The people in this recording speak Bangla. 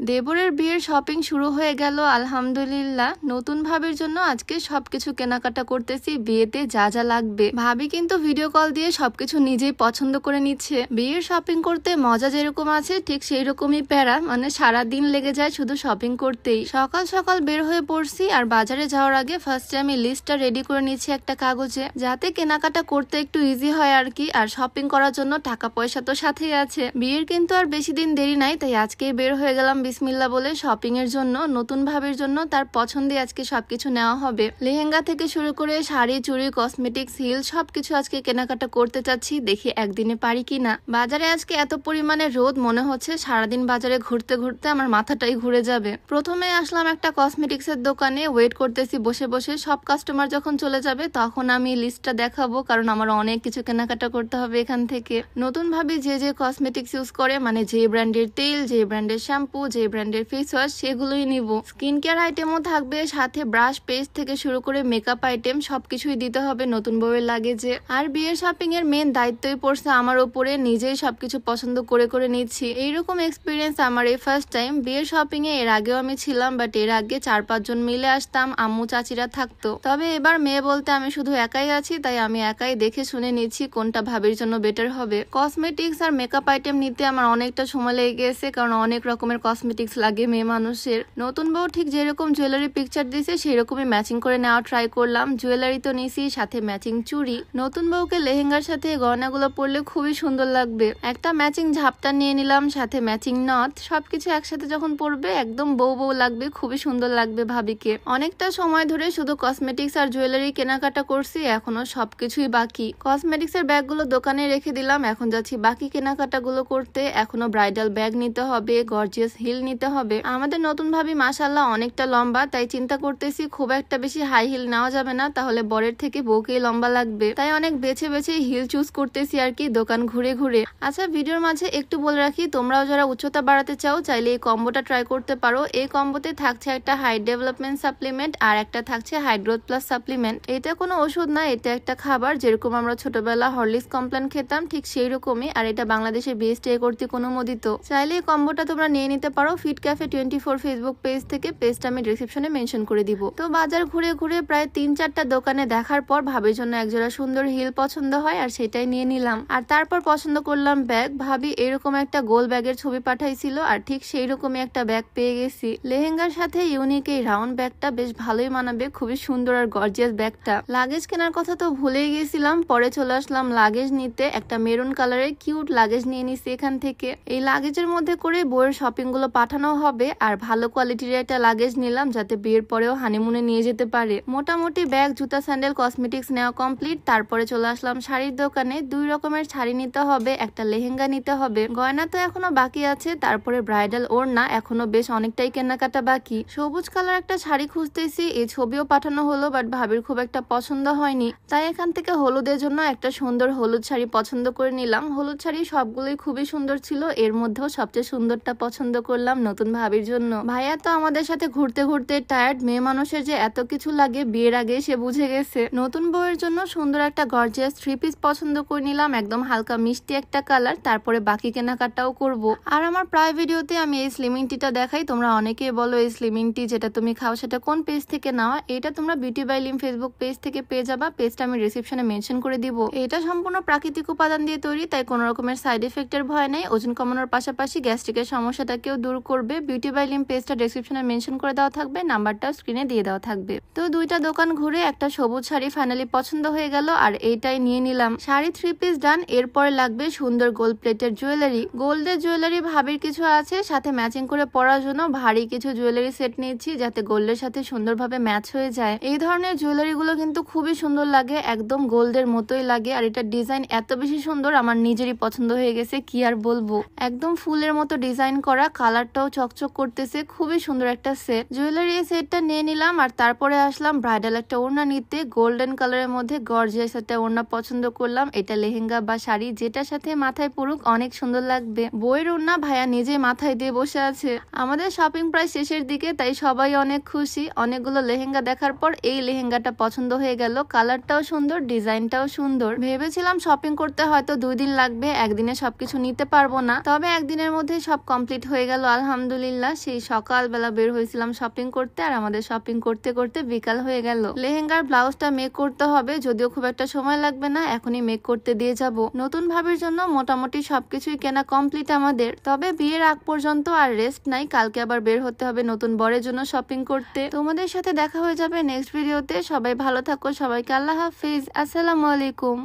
দেবরের বিয়ের শপিং শুরু হয়ে গেল আলহামদুলিল্লাহ। নতুন ভাবির জন্য আজকে সবকিছু কেনাকাটা করতেছি, বিয়েতে যা যা লাগবে। ভাবি কিন্তু ভিডিও কল দিয়ে সবকিছু নিজেই পছন্দ করে নিচ্ছে। বিয়ের শপিং করতে মজা যেরকম আছে ঠিক সেই রকমই প্যারা, মানে সারা দিন লেগে যায় শুধু শপিং করতেই। সকাল সকাল বের হয়ে পড়ছি, আর বাজারে যাওয়ার আগে ফার্স্টে আমি লিস্টটা রেডি করে নিচ্ছি একটা কাগজে, যাতে কেনাকাটা করতে একটু ইজি হয় আর কি। আর শপিং করার জন্য টাকা পয়সা তো সাথেই আছে। বিয়ের কিন্তু আর বেশি দিন দেরি নাই, তাই আজকেই বের হয়ে গেলাম বিসমিল্লাহ বলে শপিং এর জন্য। নতুন ভাবির জন্য তার পছন্দে আজকে সবকিছু নেওয়া হবে। লেহেঙ্গা থেকে শুরু করে শাড়ি, চুড়ি, কসমেটিক্স, হিল সবকিছু আজকে কেনাকাটা করতে চাচ্ছি, দেখি একদিনে পারি কিনা। বাজারে আজকে এত পরিমাণে রোদ, মনে হচ্ছে সারাদিন বাজারে ঘুরতে ঘুরতে আমার মাথাটাই ঘুরে যাবে। প্রথমে আসলাম একটা কসমেটিক্স এর দোকানে, ওয়েট করতেছি বসে বসে। সব কাস্টমার যখন চলে যাবে তখন আমি লিস্টটা দেখাবো, কারণ আমার অনেক কিছু কেনাকাটা করতে হবে এখান থেকে। নতুন ভাবি যে যে কসমেটিক্স ইউজ করে, মানে যে ব্র্যান্ডের তেল, যে ব্র্যান্ডের শ্যাম্পু, যে ব্র্যান্ডের ফেস ওয়াশ, সেগুলোই নিব। স্কিন কেয়ার আইটেমও থাকবে, সাথে ব্রাশ, পেস্ট থেকে শুরু করে মেকআপ আইটেম সবকিছুই দিতে হবে নতুন বউয়ের লাগেজে। আর বিয়ের শপিং এর মেন দায়িত্বই পড়ছে আমার উপরে, নিজেই সবকিছু পছন্দ করে করে নিচ্ছি। এইরকম এক্সপিরিয়েন্স আমার এই ফার্স্ট টাইম। বিয়ের শপিং এ এর আগেও আমি ছিলাম, বাট এর আগে 4-5 জন মিলে আসতাম, আম্মু চাচিরা থাকতো। তবে এবার মেয়ে বলতে আমি শুধু একাই আছি, তাই আমি একাই দেখে শুনে নিচ্ছি কোনটা ভাবির জন্য বেটার হবে। কসমেটিক্স আর মেকআপ আইটেম নিতে আমার অনেকটা সময় লেগে গেছে, কারণ অনেক রকমের কসমেটিক্স লাগে মেয়ে মানুষের। নতুন বউ ঠিক যেরকম জুয়েলারি পিকচার দিছে সেই রকমই ম্যাচিং করে নেওয়া ট্রাই করলাম। জুয়েলারি তো নিছি, সাথে ম্যাচিং চুড়ি। নতুন বউকে লেহেঙ্গার সাথে গয়নাগুলো পরলে খুবই সুন্দর লাগবে। একটা ম্যাচিং ঝাপটা নিয়ে নিলাম, সাথে ম্যাচিং নথ। সবকিছু একসাথে যখন পরবে একদম বউ বউ লাগবে, খুবই সুন্দর লাগবে ভাবিকে। অনেকটা সময় ধরে শুধু কসমেটিক্স আর জুয়েলারি কেনাকাটা করছি, এখনো সবকিছুই বাকি। কসমেটিক্স এর ব্যাগগুলো দোকানে রেখে দিলাম, এখন যাচ্ছি বাকি কেনাকাটা গুলো করতে। এখনো ব্রাইডাল ব্যাগ নিতে হবে, গর্জিয়াস হিল নিতে হবে। আমাদের নতুন ভাবি মাশাআল্লাহ অনেকটা লম্বা, তাই চিন্তা করতেছি খুব একটা বেশি হাই হিল নেওয়া যাবে না, তাহলে বরের থেকে বউকেই লম্বা লাগবে। তাই অনেক বেছে বেছে হিল চুজ করতেছি আর কি, দোকান ঘুরে ঘুরে। আচ্ছা, ভিডিওর মাঝে একটু বলে রাখি, তোমরাও যারা উচ্চতা বাড়াতে চাও চাইলে এই কম্বোটা ট্রাই করতে পারো। এই কম্বোতে থাকছে একটা হাইট ডেভেলপমেন্ট সাপ্লিমেন্ট, আর একটা থাকছে হাইট গ্রোথ প্লাস সাপ্লিমেন্ট। এটা কোনো ওষুধ না, এটা একটা খাবার। যেরকম আমরা ছোটবেলা হরলিক্স কমপ্লেন খেতাম ঠিক সেই রকমই, আর এটা বাংলাদেশের বিএসটিআই কর্তৃক অনুমোদিত। চাইলে এই কম্বোটা তোমরা নিয়ে নিতে পারো ফিট ক্যাফে 24 ফেসবুক পেজ থেকে। পেজটা আমি ডেসক্রিপশনে মেনশন করে দিব। তো বাজার ঘুরে ঘুরে প্রায় 3-4টা দোকানে দেখার পর ভাবির জন্য একজোড়া সুন্দর হিল পছন্দ হয়, আর সেটাই নিয়ে নিলাম। আর তারপর পছন্দ করলাম ব্যাগ। ভাবি এরকম একটা গোল ব্যাগের ছবি পাঠাইছিল, আর ঠিক সেই রকমই একটা ব্যাগ পেয়ে গেছি। লেহেঙ্গার সাথে ইউনিক এই রাউন্ড ব্যাগটা বেশ ভালোই মানাবে, খুবই সুন্দর আর গর্জিয়াস ব্যাগটা। লাগেজ কেনার কথা তো ভুলেই গেছিলাম, পরে চলে আসলাম লাগেজ নিতে। একটা মেরুন কালারের কিউট লাগেজ নিয়ে নিছি এখান থেকে। এই লাগেজের মধ্যে করে বইয়ের শপিং গুলো পাঠানো হবে, আর ভালো কোয়ালিটির একটা লাগেজ নিলাম যাতে বিয়ের পরেও হানিমুনে নিয়ে যেতে পারে। মোটামুটি ব্যাগ, জুতা, স্যান্ডেল, কসমেটিক্স নেওয়া কমপ্লিট। তারপরে চলে আসলাম শাড়ির দোকানে। 2 রকমের শাড়ি নিতে হবে, একটা লেহেঙ্গা নিতে হবে। গয়না তো এখনো বাকি আছে, তারপরে ব্রাইডাল ওড়না এখনো বেশ অনেকটাই কেনাকাটা বাকি। সবুজ কালার একটা শাড়ি খুঁজতেছি, এই ছবিও পাঠানো হলো, বাট ভাবির খুব একটা পছন্দ হয়নি, তাই এখান থেকে হলুদের জন্য একটা সুন্দর হলুদ শাড়ি পছন্দ করে নিলাম। হলুদ শাড়ি সবগুলোই খুবই সুন্দর ছিল, এর মধ্যেও সবচেয়ে সুন্দরটা পছন্দ করলাম নতুন ভাবির জন্য। ভাইয়া তো আমাদের সাথে ঘুরতে ঘুরতে টায়ার্ড। মেয়ে মানুষের যে এত কিছু লাগে বিয়ের আগে সে বুঝে গেছে। নতুন বউয়ের জন্য সুন্দর একটা গর্জিয়াস 3 পিস পছন্দ করে নিলাম, একদম হালকা মিষ্টি একটা কালার। তারপরে বাকি কেনাকাটাও করব। আর আমার প্রায় ভিডিওতে আমি এই স্লিমিং টিটা দেখাই, তোমরা অনেকেই বলো এই স্লিমিং টি যেটা তুমি খাও সেটা কোন পেজ থেকে নেওয়া। এটা তোমরা beauty by Lim Facebook page থেকে পেয়ে যাবা, পেজটা আমি ডেসক্রিপশনে মেনশন করে দিব। এটা সম্পূর্ণ প্রাকৃতিক উপাদান দিয়ে তৈরি, তাই কোনো রকমের সাইড এফেক্টের ভয় নেই। ওজন কমানোর পাশাপাশি গ্যাস্ট্রিকের সমস্যাটাকেও দূর করবে। বিউটি বাই লিম পেজটা ডেসক্রিপশনে মেনশন করে দেওয়া থাকবে, নাম্বারটাও স্ক্রিনে দিয়ে দেওয়া থাকবে। তো 2টা দোকান ঘুরে একটা সবুজ শাড়ি ফাইনালি পছন্দ হয়ে গেল, আর এইটাই নিয়ে নিলাম। শাড়ি 3 পিস ডান। এরপরে লাগবে সুন্দর গোল্ড প্লেটের জুয়েলারি। গোল্ডের জুয়েলারি ভাবির কিছু আছে, সাথে ম্যাচিং করে পরার জন্য ভারী কিছু জুয়েলারি সেট নিয়েছি, যাতে গোল্ডের সাথে সুন্দরভাবে ম্যাচ হয়ে যায়। এই ধরনের জুয়েলারি গুলো কিন্তু খুবই সুন্দর লাগে, একদম গোল্ডের মতোই লাগে। আর এটা ডিজাইন এত বেশি সুন্দর, আমার নিজেরই পছন্দ হয়ে গেছে, কি আর বলবো। একদম ফুলের মতো ডিজাইন করা, কালারটাও চকচক করতেছে, খুবই সুন্দর একটা সেট। জুয়েলারি সেটটা নিয়ে নিলাম, আর তারপরে আসলাম ব্রাইডাল একটা ওড়না নিতে। গোল্ডেন কালারের মধ্যে গর্জিয়াস একটা ওড়না পছন্দ করলাম। এটা লেহেঙ্গা বা শাড়ি যেটার সাথে মাথায় পড়ুক অনেক সুন্দর লাগবে। বইয়ের ওড়না ভাইয়া নিজে মাথায় দিয়ে বসে আছে। আমাদের শপিং প্রায় শেষের দিকে, তাই সবাই অনেক খুশি। অনেকগুলো লেহেঙ্গা দেখার পর এই লেহেঙ্গাটা পছন্দ হয়ে গেল, কালারটাও সুন্দর, ডিজাইনটাও সুন্দর। ভেবেছিলাম শপিং করতে হয়তো 2 দিন লাগবে, একদিনে সবকিছু নিতে পারবো না, তবে একদিনের মধ্যে সব কমপ্লিট হয়ে গেল আলহামদুলিল্লাহ সেই সকালবেলা বের হয়েছিলাম শপিং করতে, আর আমাদের শপিং করতে করতে বিকাল হয়ে গেল। লেহেঙ্গার ব্লাউজটা মেক করতে হবে, যদিও খুব একটা সময় লাগবে না, এখনই মেক করতে দিয়ে যাব। নতুন ভাবির জন্য মোটামুটি সবকিছুই কেনা কমপ্লিট আমাদের। তবে বিয়ের আগ পর্যন্ত আর রেস্ট নাই, কালকে আবার বের হতে হবে নতুন বরের জন্য শপিং করতে। তোমাদের সাথে দেখা হয়ে যাবে নেক্সট ভিডিওতে। সবাই ভালো থাকো, সবাইকে আল্লাহ হাফিজ, আসসালামু আলাইকুম।